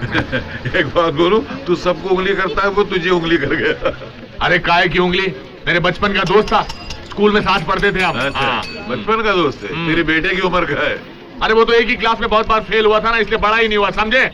एक बात बोलूं, तू सबको उंगली करता है, वो तुझे उंगली कर गया। अरे काय की उंगली? मेरे बचपन का दोस्त था, स्कूल में साथ पढ़ते थे हम। अच्छा, बचपन का दोस्त है? तेरी बेटे की उम्र का है? अरे वो तो एक ही क्लास में बहुत बार फेल हुआ था ना, इसलिए बड़ा ही नहीं हुआ, समझे?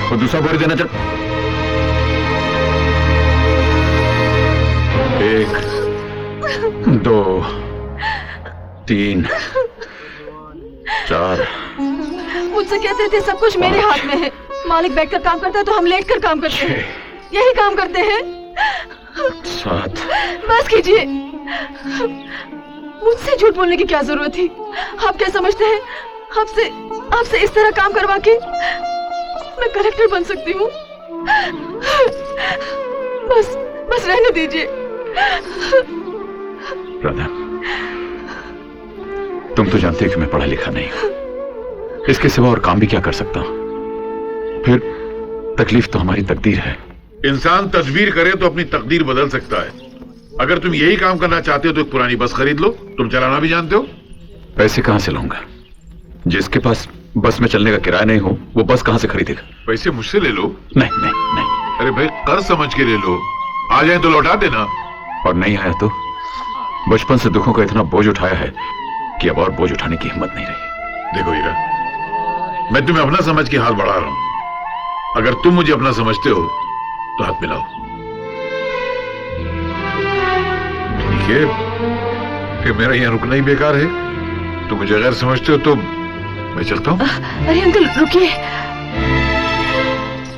वो दूसरा बोरी देना। चल 1 2 3 4। मुझसे कहते थे सब कुछ मेरे हाथ में है, मालिक बैठकर काम करता है तो हम लेटकर काम करते हैं, यही काम करते हैं। 7। बस कीजिए, मुझसे झूठ बोलने की क्या जरूरत थी? आप क्या समझते हैं आपसे इस तरह काम करवा के मैं कलेक्टर बन सकती हूँ? बस रहने दीजिए। राधा, तुम तो जानती हो कि मैं पढ़ा लिखा नहीं हूं, इसके सिवा और काम भी क्या कर सकता हूं? फिर तकलीफ तो हमारी तकदीर है। इंसान तदबीर करे तो अपनी तकदीर बदल सकता है। अगर तुम यही काम करना चाहते हो तो एक पुरानी बस खरीद लो, तुम चलाना भी जानते हो। पैसे कहां से लाऊंगा? जिसके पास बस में चलने का किराया नहीं हो, वो बस कहां से खरीदेगा? पैसे मुझसे ले लो। नहीं नहीं नहीं। अरे भाई, कर्ज समझ के ले लो, आ जाए तो लौटा देना। और नहीं आया तो? बचपन से दुखों का इतना बोझ उठाया है कि अब और बोझ उठाने की हिम्मत नहीं रही। देखो हीरा, मैं तुम्हें अपना समझ के हाथ बढ़ा रहा हूं। अगर तुम मुझे अपना समझते हो तो हाथ मिलाओ। ठीक है कि मेरा यहाँ रुकना ही बेकार है? तुम मुझे गैर समझते हो तो मैं चलता हूँ। अरे अंकल रुकिए।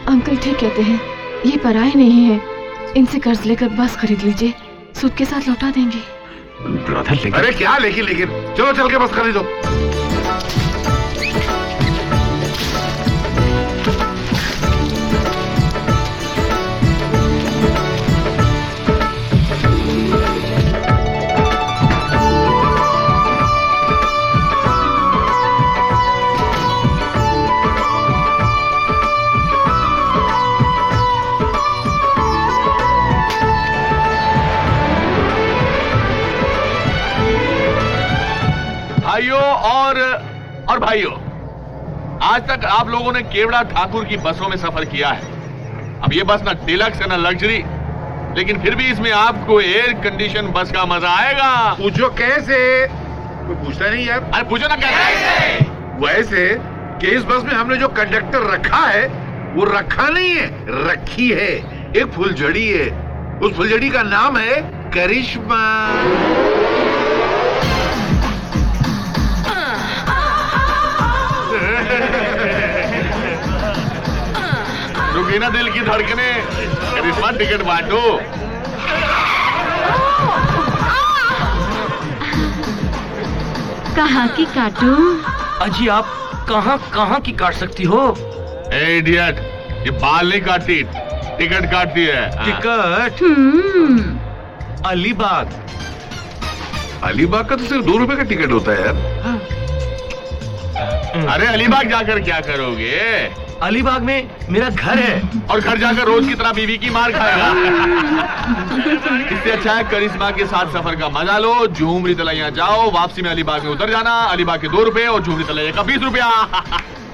अंकल ठीक कहते हैं, ये पराये नहीं है, इनसे कर्ज लेकर बस खरीद लीजिए, सूद के साथ लौटा देंगे। राधा लेकिन। अरे क्या लेकिन चलो चल के बस खरीदो। भाइयों और भाइयों, आज तक आप लोगों ने केवड़ा ठाकुर की बसों में सफर किया है। अब ये बस ना डिलक्स है ना लग्जरी, लेकिन फिर भी इसमें आपको एयर कंडीशन बस का मजा आएगा। पूछो कैसे? कोई पूछता नहीं यार। अरे पूछो ना कैसे? वैसे कि इस बस में हमने जो कंडक्टर रखा है वो रखा नहीं है, रखी है। एक फुलझड़ी है, उस फुलझड़ी का नाम है करिश्मा। रुकी ना दिल की धड़कने, करिश्मा टिकट बांटो। कहाँ की काटूं? अजी आप कहाँ की काट सकती हो? ए इडियट, ये बाल नहीं काटती, टिकट काटती है। टिकट? अलीबाग। अलीबाग का तो सिर्फ 2 रुपए का टिकट होता है यार। अरे अलीबाग जाकर क्या करोगे? अलीबाग में मेरा घर है। और घर जाकर रोज की तरह बीवी की मार खाएगा। इससे अच्छा है करिश्मा के साथ सफर का मजा लो, झूमरी तलैया जाओ, वापसी में अलीबाग में उतर जाना। अलीबाग के 2 रुपए और झूमरी तलैया का 20 रुपया।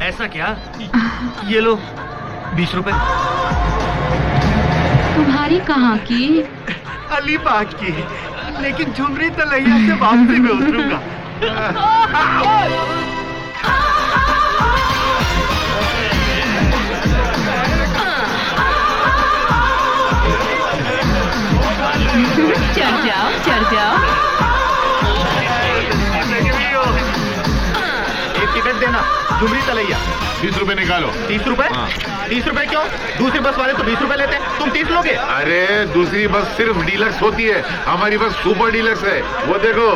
ऐसा क्या? ये लो 20 रुपए। तुम्हारी कहाँ की? अलीबाग की, लेकिन झुमरी तलैया से वापसी में उतरूंगा। चढ़ जाओ। एक टिकट देना, झुमरी तलैया। 30 रुपए निकालो। 30 रुपए? 30 रुपए क्यों? दूसरी बस वाले तो 20 रुपए लेते हैं, तुम 30 लोगे? अरे दूसरी बस सिर्फ डीलक्स होती है, हमारी बस सुपर डीलक्स है, वो देखो।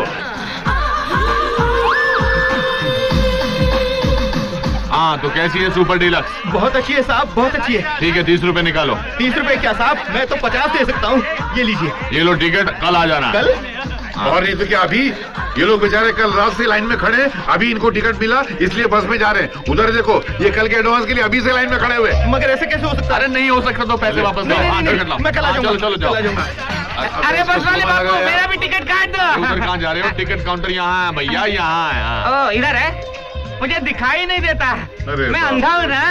हाँ तो कैसी है सुपर डीलक्स? बहुत अच्छी है साहब, बहुत अच्छी है। ठीक है 30 रुपए निकालो। 30 रुपए क्या साहब, मैं तो 50 दे सकता हूँ, ये लीजिए। ये लो टिकट, कल आ जाना। कल? और नहीं तो क्या, अभी ये लोग बेचारे कल रात से लाइन में खड़े हैं, अभी इनको टिकट मिला इसलिए बस में जा रहे हैं। उधर देखो, ये कल के एडवांस के लिए अभी से लाइन में खड़े हुए। मगर ऐसे कैसे हो सकता है? अरे नहीं हो सकता तो पैसे वापस दो। हाँ, टिकट लाओ। मैं कल आ जाऊंगा। चलो चलो जाओ। अरे बस वाले बाबू, मेरा भी टिकट काट दो। उधर कहाँ जा रहे हो? टिकट काउंटर यहाँ है भैया, यहाँ है। ओ, इधर है, मुझे दिखाई नहीं देता। अरे मैं बाप। अंधा हूँ ना।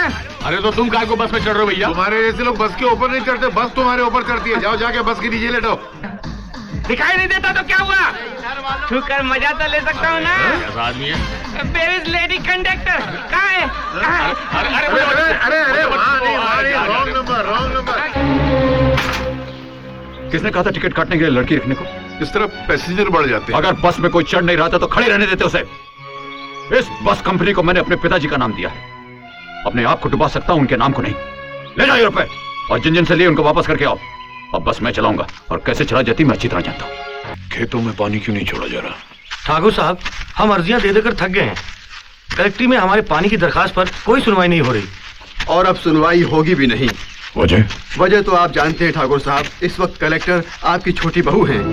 अरे तो तुम काय को बस में चढ़ रहे हो भैया? तुम्हारे जैसे लोग बस के ऊपर नहीं चढ़ते, बस तुम्हारे ऊपर चढ़ती है। जाओ जाके बस के नीचे लेटो। दिखाई नहीं देता तो क्या हुआ? छू कर मजा तो ले सकता हूँ ना। कैसा आदमी है? Where is lady conductor? कहाँ है? अरे अरे अरे अरे अरे अरे वहाँ नहीं, रॉन्ग नंबर, रॉन्ग नंबर। किसने कहा था टिकट काटने के लिए लड़की रखने को? इस तरह पैसेंजर बढ़ जाते हैं। अगर बस में कोई चढ़ नहीं रहा था तो खड़े रहने देते उसे। इस बस कंपनी को मैंने अपने पिताजी का नाम दिया है, अपने आप को डुबा सकता हूं, उनके नाम को नहीं। ले जाओ ये रुपए और जिन जिन से लिए उनको वापस करके आओ। अब बस मैं चलाऊंगा और कैसे चला जाती मैं अच्छी तरह जानता हूं। खेतों में पानी क्यों नहीं छोड़ा जा रहा? ठाकुर साहब, हम अर्जियां दे देकर थक गए हैं। कलेक्ट्री में हमारे पानी की दरखास्त पर कोई सुनवाई नहीं हो रही। और अब सुनवाई होगी भी नहीं। वजह तो आप जानते हैं ठाकुर साहब, इस वक्त कलेक्टर आपकी छोटी बहू हैं।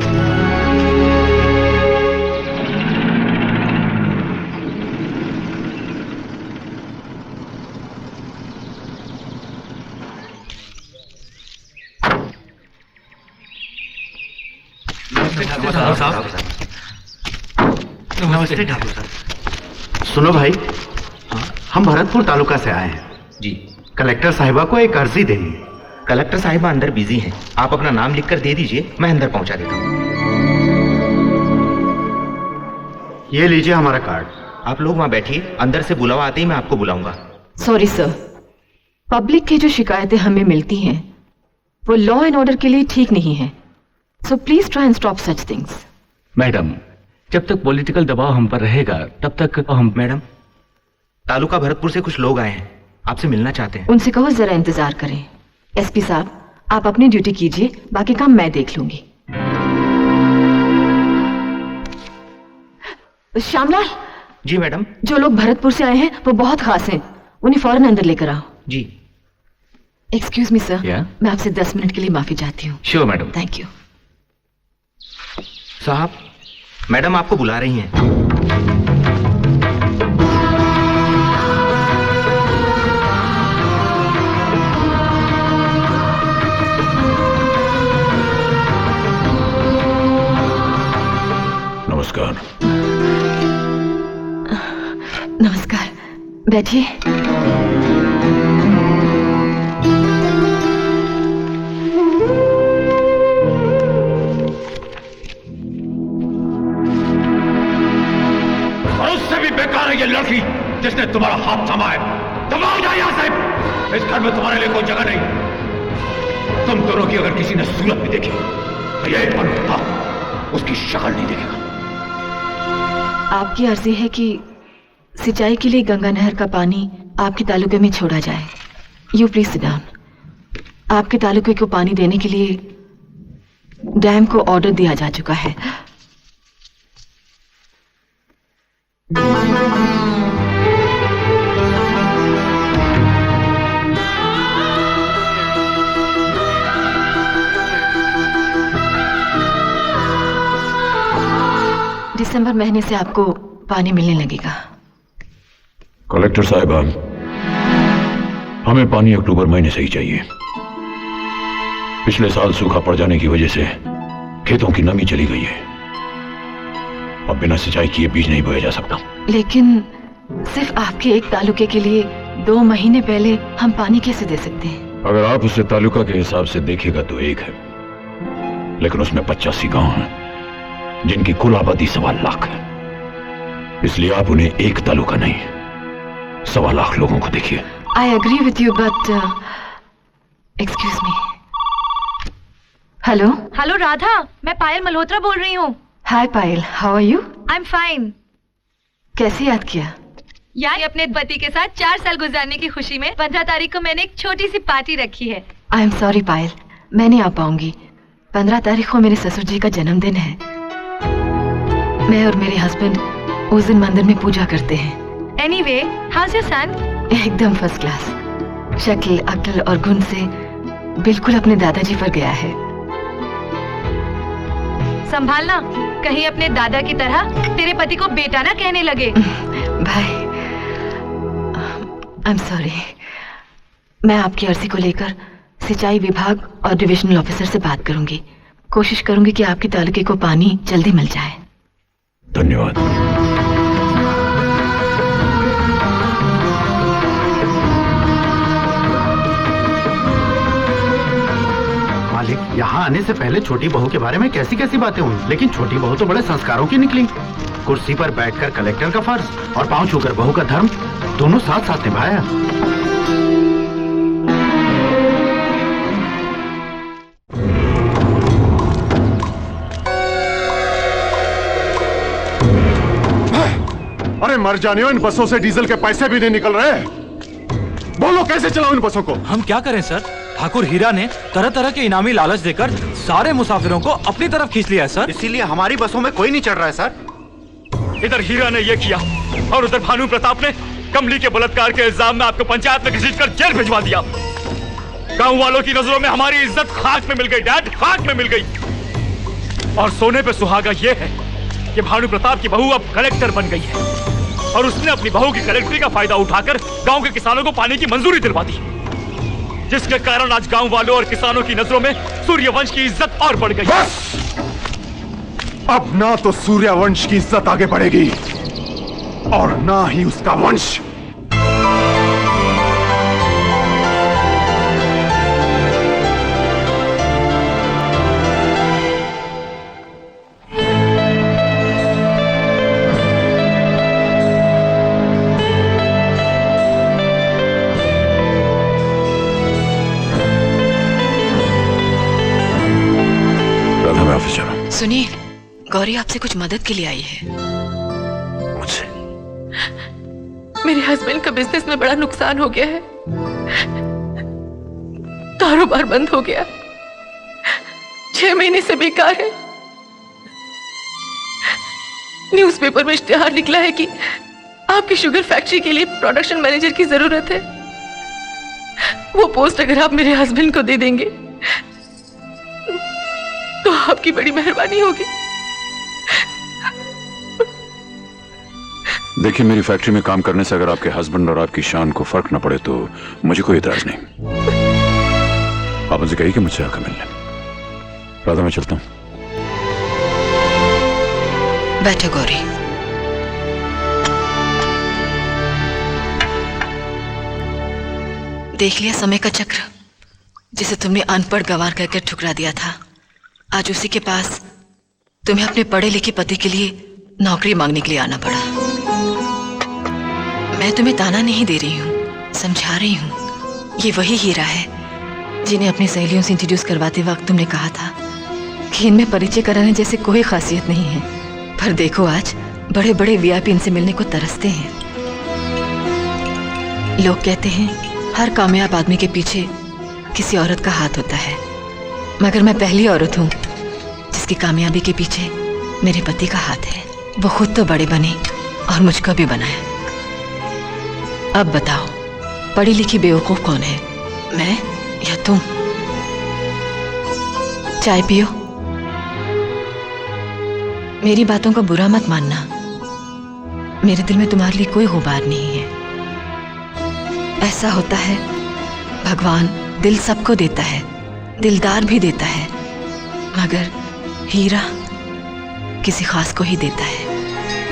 नमस्ते ठाकुर साहब। सुनो भाई, हम भरतपुर तालुका से आए हैं जी। कलेक्टर साहिबा को एक अर्जी देनी। कलेक्टर साहिबा अंदर बिजी हैं। आप अपना नाम लिखकर दे दीजिए, मैं अंदर पहुंचा देता हूँ। ये लीजिए हमारा कार्ड। आप लोग वहाँ बैठिए, अंदर से बुलावा आते ही मैं आपको बुलाऊंगा। सॉरी सर, पब्लिक की जो शिकायतें हमें मिलती हैं वो लॉ एंड ऑर्डर के लिए ठीक नहीं है। So please try and stop such things. Madam, जब तक पॉलिटिकल दबाव हम पर रहेगा तब तक हम। मैडम, तालुका भरतपुर से कुछ लोग आए हैं, आपसे मिलना चाहते हैं। उनसे कहो जरा इंतजार करें। एसपी साहब, आप अपनी ड्यूटी कीजिए, बाकी काम मैं देख लूंगी। श्यामलाल। जी मैडम। जो लोग भरतपुर से आए हैं वो बहुत खास हैं, उन्हें फौरन अंदर लेकर आओ। जी। Excuse me sir, Yeah? मैं आपसे 10 मिनट के लिए माफी चाहती हूँ। Sure madam. Thank you. साहब, मैडम आपको बुला रही हैं। नमस्कार। नमस्कार, बैठिए। और उससे भी बेकार है ये लड़की जिसने तुम्हारा हाथ थामा है। दबाओ जाए यहाँ से। इस घर में तुम्हारे लिए कोई जगह नहीं। तुम दोनों की अगर किसी ने सूरत भी देखी तो ये बनता उसकी शक्ल नहीं देखेगा। आपकी अर्जी है कि सिंचाई के लिए गंगा नहर का पानी आपके तालुके में छोड़ा जाए। You please sit down. आपके तालुके को पानी देने के लिए डैम को ऑर्डर दिया जा चुका है। दिसंबर महीने से आपको पानी मिलने लगेगा। कलेक्टर साहिबा, हमें पानी अक्टूबर महीने से ही चाहिए। पिछले साल सूखा पड़ जाने की वजह से खेतों की नमी चली गई है। अब बिना सिंचाई किए बीज नहीं बोया जा सकता। लेकिन सिर्फ आपके एक तालुके के लिए 2 महीने पहले हम पानी कैसे दे सकते हैं? अगर आप उसे तालुका के हिसाब से देखेगा तो एक है, लेकिन उसमें 85 गांव हैं जिनकी कुल आबादी 1.25 लाख है। इसलिए आप उन्हें एक तालुका नहीं 1.25 लाख लोगों को देखिए। I agree with you but excuse me. Hello. Hello Radha, मैं पायल मल्होत्रा बोल रही हूँ। Hi Payal, how are you? I am fine. कैसे याद किया? यार, अपने पति के साथ 4 साल गुजारने की खुशी में 15 तारीख को मैंने एक छोटी सी पार्टी रखी है। आई एम सॉरी पायल, मैं नहीं आ पाऊंगी। 15 तारीख को मेरे ससुर जी का जन्मदिन है। मैं और मेरे हस्बैंड उस दिन मंदिर में पूजा करते हैं। Anyway, house your son? एकदम फर्स्ट क्लास। शक्ल, अक्ल और गुण से बिल्कुल अपने दादाजी पर गया है। संभालना, कहीं अपने दादा की तरह तेरे पति को बेटा ना कहने लगे। भाई, आई एम सॉरी। मैं आपकी अर्जी को लेकर सिंचाई विभाग और डिविजनल ऑफिसर से बात करूंगी। कोशिश करूंगी कि आपके तालुके को पानी जल्दी मिल जाए। धन्यवाद। मालिक, यहाँ आने से पहले छोटी बहू के बारे में कैसी कैसी बातें हुई, लेकिन छोटी बहू तो बड़े संस्कारों की निकली। कुर्सी पर बैठकर कलेक्टर का फर्ज और पांव छूकर बहू का धर्म दोनों साथ साथ निभाया। अरे मर जाने हो, इन बसों से डीजल के पैसे भी नहीं निकल रहे। बोलो कैसे चलाओ इन बसों को? हम क्या करें सर, ठाकुर हीरा ने तरह तरह के इनामी लालच देकर सारे मुसाफिरों को अपनी तरफ खींच लिया है सर। इसीलिए हमारी बसों में कोई नहीं चढ़ रहा है सर। इधर हीरा ने ये किया और उधर भानु प्रताप ने कमली के बलात्कार के इल्जाम में आपको पंचायत में घसीटकर जेल भिजवा दिया। गांव वालों की नजरों में हमारी इज्जत खाक में मिल गई डैड, खाक में मिल गई। और सोने पे सुहागा ये है कि भानु प्रताप की बहू अब कलेक्टर बन गई है और उसने अपनी बहू की कलेक्टरी का फायदा उठाकर गांव के किसानों को पानी की मंजूरी दिलवा दी, जिसके कारण आज गांव वालों और किसानों की नजरों में सूर्यवंश की इज्जत और बढ़ गई। बस! अब ना तो सूर्यवंश की इज्जत आगे बढ़ेगी और ना ही उसका वंश। सुनिए, गौरी आपसे कुछ मदद के लिए आई है। मुझसे? मेरे हस्बैंड का बिजनेस में बड़ा नुकसान हो गया है, कारोबार बंद हो गया, 6 महीने से बेकार है। न्यूज़पेपर में इश्तिहार निकला है कि आपकी शुगर फैक्ट्री के लिए प्रोडक्शन मैनेजर की जरूरत है। वो पोस्ट अगर आप मेरे हस्बैंड को दे देंगे तो आपकी बड़ी मेहरबानी होगी। देखिए, मेरी फैक्ट्री में काम करने से अगर आपके हस्बैंड और आपकी शान को फर्क न पड़े तो मुझे कोई इतराज नहीं। आप मुझे कहिए कि मुझसे आकर मिलने। राधा, मैं चलता हूं। बैठो गौरी। देख लिया समय का चक्र, जिसे तुमने अनपढ़ गंवार कहकर ठुकरा दिया था। आज उसी के पास तुम्हें अपने पढ़े लिखे पति के लिए नौकरी मांगने के लिए आना पड़ा। मैं तुम्हें ताना नहीं दे रही हूँ, समझा रही हूँ। ये वही हीरा है जिन्हें अपनी सहेलियों से इंट्रोड्यूस करवाते वक्त तुमने कहा था कि इनमें परिचय कराने जैसे कोई खासियत नहीं है। पर देखो, आज बड़े बड़े वीआईपी इनसे मिलने को तरसते हैं। लोग कहते हैं हर कामयाब आदमी के पीछे किसी औरत का हाथ होता है, मगर मैं पहली औरत हूँ जिसकी कामयाबी के पीछे मेरे पति का हाथ है। वो खुद तो बड़े बने और मुझको भी बनाया। अब बताओ, पढ़ी लिखी बेवकूफ कौन है, मैं या तुम? चाय पियो। मेरी बातों का बुरा मत मानना, मेरे दिल में तुम्हारे लिए कोई गुबार नहीं है। ऐसा होता है, भगवान दिल सबको देता है, दिलदार भी देता है, मगर हीरा किसी खास को ही देता है।